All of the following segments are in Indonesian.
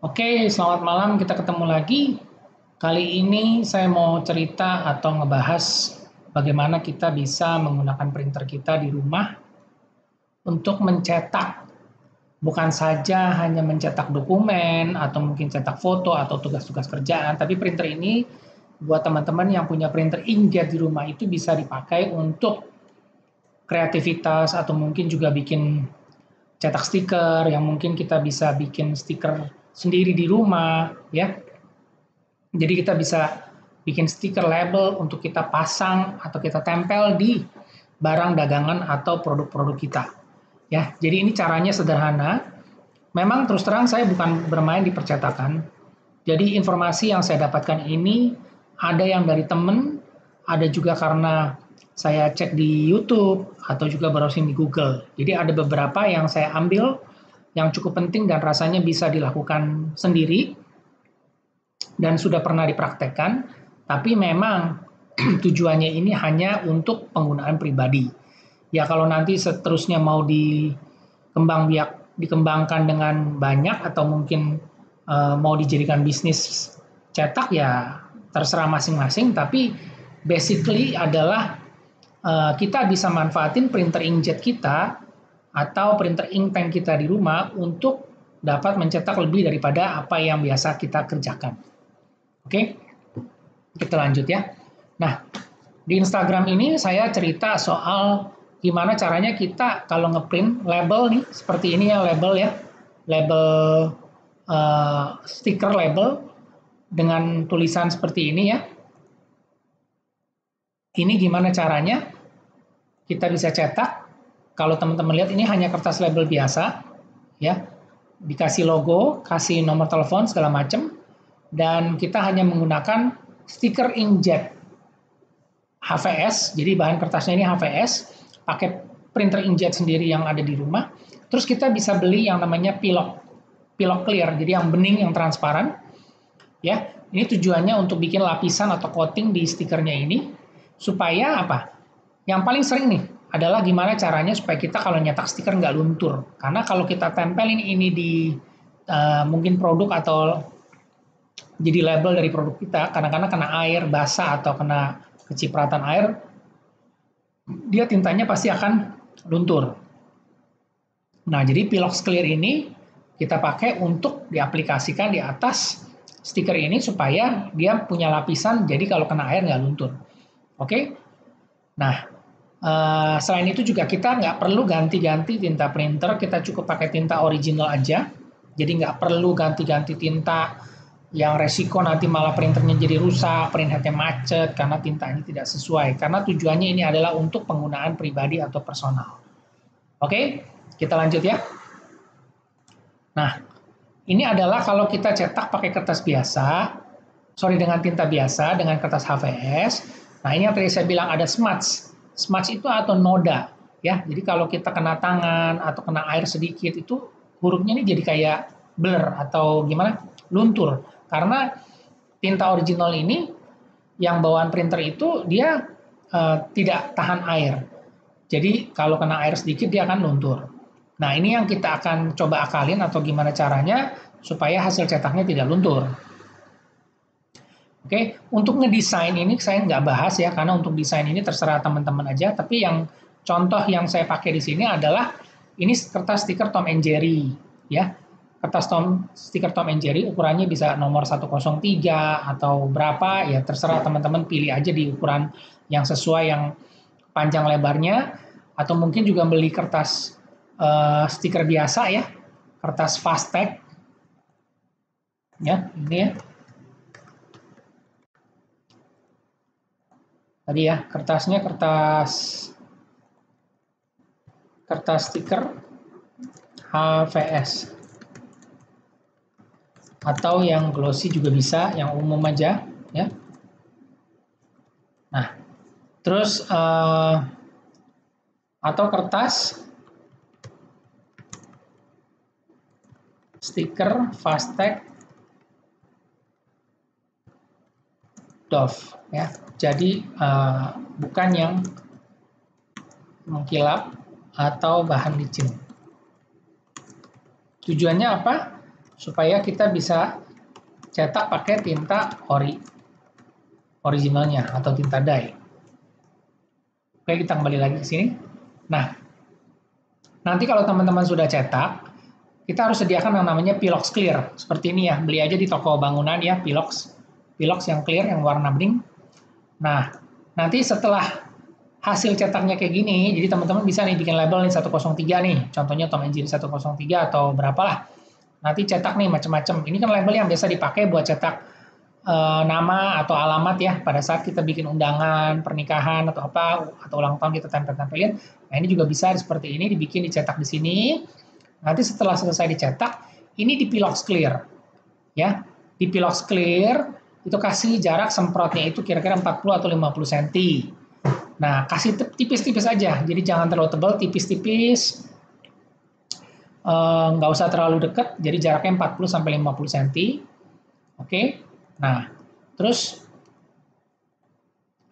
Oke, selamat malam. Kita ketemu lagi. Kali ini saya mau cerita atau ngebahas bagaimana kita bisa menggunakan printer kita di rumah untuk mencetak, bukan saja hanya mencetak dokumen atau mungkin cetak foto atau tugas-tugas kerjaan, tapi printer ini buat teman-teman yang punya printer inkjet di rumah itu bisa dipakai untuk kreativitas atau mungkin juga bikin cetak stiker yang mungkin kita bisa bikin stiker sendiri di rumah ya. Jadi kita bisa bikin stiker label untuk kita pasang atau kita tempel di barang dagangan atau produk-produk kita. Ya, jadi ini caranya sederhana. Memang terus terang saya bukan bermain di percetakan. Jadi informasi yang saya dapatkan ini ada yang dari temen, ada juga karena saya cek di YouTube atau juga browsing di Google. Jadi ada beberapa yang saya ambil yang cukup penting dan rasanya bisa dilakukan sendiri dan sudah pernah dipraktekkan, tapi memang tujuannya ini hanya untuk penggunaan pribadi. Ya kalau nanti seterusnya mau dikembangkan dengan banyak atau mungkin mau dijadikan bisnis cetak ya terserah masing-masing, tapi basically adalah kita bisa manfaatin printer inkjet kita atau printer ink pen kita di rumah untuk dapat mencetak lebih daripada apa yang biasa kita kerjakan. Oke, kita lanjut ya. Nah, di Instagram ini saya cerita soal gimana caranya kita kalau ngeprint label nih, seperti ini ya label ya, label stiker label dengan tulisan seperti ini ya. Ini gimana caranya kita bisa cetak. Kalau teman-teman lihat ini hanya kertas label biasa ya, dikasih logo, kasih nomor telepon segala macam, dan kita hanya menggunakan stiker inkjet HVS, jadi bahan kertasnya ini HVS, pakai printer inkjet sendiri yang ada di rumah. Terus kita bisa beli yang namanya pilok clear, jadi yang bening, yang transparan. Ya, ini tujuannya untuk bikin lapisan atau coating di stikernya ini, supaya apa? Yang paling sering nih adalah gimana caranya supaya kita kalau nyetak stiker nggak luntur. Karena kalau kita tempelin ini di mungkin produk atau jadi label dari produk kita, kadang-kadang kena air basah atau kena kecipratan air, dia tintanya pasti akan luntur. Nah, jadi Pilox Clear ini kita pakai untuk diaplikasikan di atas stiker ini supaya dia punya lapisan, jadi kalau kena air nggak luntur. Oke? Nah, selain itu juga kita nggak perlu ganti-ganti tinta printer, kita cukup pakai tinta original aja. Jadi nggak perlu ganti-ganti tinta yang resiko nanti malah printernya jadi rusak, printheadnya macet karena tintanya tidak sesuai. Karena tujuannya ini adalah untuk penggunaan pribadi atau personal. Oke, kita lanjut ya. Nah, ini adalah kalau kita cetak pakai kertas biasa, dengan tinta biasa, dengan kertas HVS. Nah, ini yang tadi saya bilang ada smudge. Smudge itu atau noda, ya. Jadi kalau kita kena tangan atau kena air sedikit itu hurufnya ini jadi kayak blur atau gimana? Luntur. Karena tinta original ini yang bawaan printer itu dia tidak tahan air. Jadi kalau kena air sedikit dia akan luntur. Nah, ini yang kita akan coba akalin atau gimana caranya supaya hasil cetaknya tidak luntur. Oke, untuk ngedesain ini saya nggak bahas ya, karena untuk desain ini terserah teman-teman aja. Tapi yang contoh yang saya pakai di sini adalah ini kertas stiker Tom and Jerry, ya. Kertas stiker Tom and Jerry ukurannya bisa nomor 103 atau berapa, ya terserah teman-teman pilih aja di ukuran yang sesuai yang panjang lebarnya, atau mungkin juga beli kertas stiker biasa ya, kertas fast tag, ya ini ya. Tadi ya, kertasnya kertas stiker HVS. Atau yang glossy juga bisa, yang umum aja ya. Nah, terus atau kertas stiker fast tag Dove ya. Jadi bukan yang mengkilap atau bahan licin. Tujuannya apa? supaya kita bisa cetak pakai tinta originalnya atau tinta dye. Oke, kita kembali lagi ke sini. Nah, nanti kalau teman-teman sudah cetak, kita harus sediakan yang namanya Pilox Clear. Seperti ini ya, beli aja di toko bangunan ya, Pilox yang clear, yang warna bening. Nah, nanti setelah hasil cetaknya kayak gini, jadi teman-teman bisa nih bikin label nih 103 nih, contohnya Tom and Jerry 103 atau berapalah. Nanti cetak nih macam-macam. Ini kan label yang biasa dipakai buat cetak nama atau alamat ya pada saat kita bikin undangan pernikahan atau apa atau ulang tahun kita tempel-tempelin. Nah, ini juga bisa seperti ini, dibikin dicetak di sini. Nanti setelah selesai dicetak, ini di Pilox Clear. Ya, di Pilox Clear itu kasih jarak semprotnya itu kira-kira 40 atau 50 cm. Nah, kasih tipis-tipis aja. Jadi jangan terlalu tebal, tipis-tipis. Nggak usah terlalu dekat, jadi jaraknya 40 sampai 50 cm. Oke. Nah, terus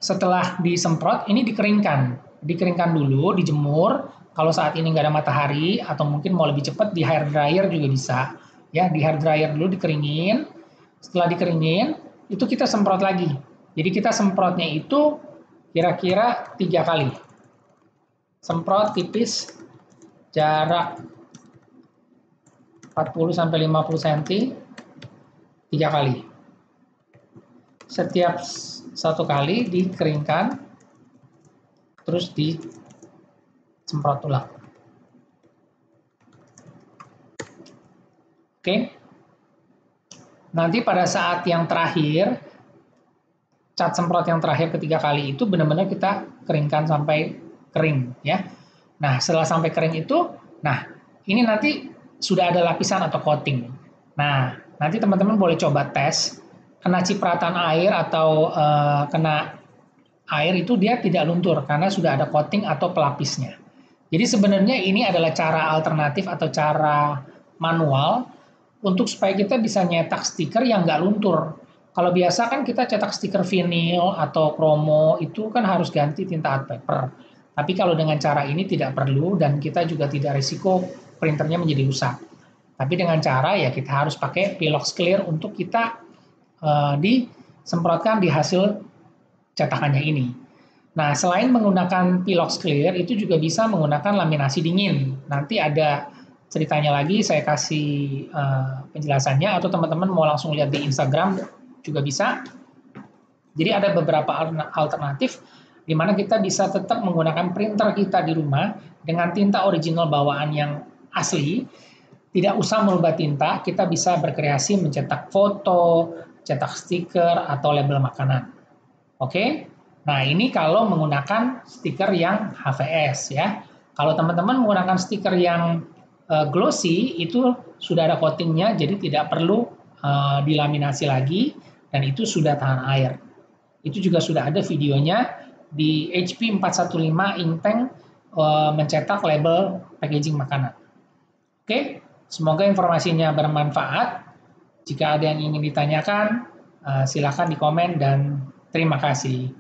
setelah disemprot, ini dikeringkan. Dikeringkan dulu, dijemur. Kalau saat ini nggak ada matahari, atau mungkin mau lebih cepat, di hair dryer juga bisa. Ya, di hair dryer dulu dikeringin. Setelah dikeringin, itu kita semprot lagi. Jadi kita semprotnya itu kira-kira 3 kali. Semprot tipis, jarak 40 sampai 50 cm, 3 kali. Setiap satu kali dikeringkan, terus disemprot ulang. Oke. Nanti pada saat yang terakhir, cat semprot yang terakhir ketiga kali itu benar-benar kita keringkan sampai kering ya. Nah, setelah sampai kering itu, nah ini nanti sudah ada lapisan atau coating. Nah, nanti teman-teman boleh coba tes. Kena cipratan air atau kena air itu dia tidak luntur karena sudah ada coating atau pelapisnya. Jadi sebenarnya ini adalah cara alternatif atau cara manual untuk supaya kita bisa nyetak stiker yang nggak luntur. Kalau biasa kan kita cetak stiker vinil atau kromo itu kan harus ganti tinta art paper. Tapi kalau dengan cara ini tidak perlu dan kita juga tidak risiko printernya menjadi rusak. Tapi dengan cara ya kita harus pakai Pilox Clear untuk kita disemprotkan di hasil cetakannya ini. Nah, selain menggunakan Pilox Clear, itu juga bisa menggunakan laminasi dingin. Nanti ada ceritanya lagi, saya kasih penjelasannya, atau teman-teman mau langsung lihat di Instagram juga bisa. Jadi ada beberapa alternatif di mana kita bisa tetap menggunakan printer kita di rumah dengan tinta original bawaan yang asli, tidak usah merubah tinta, kita bisa berkreasi mencetak foto, cetak stiker, atau label makanan. Oke? Nah, ini kalau menggunakan stiker yang HVS ya. Kalau teman-teman menggunakan stiker yang glossy, itu sudah ada coatingnya, jadi tidak perlu dilaminasi lagi, dan itu sudah tahan air. Itu juga sudah ada videonya di HP 415 Inktank mencetak label packaging makanan. Oke, semoga informasinya bermanfaat. Jika ada yang ingin ditanyakan, silakan di komen dan terima kasih.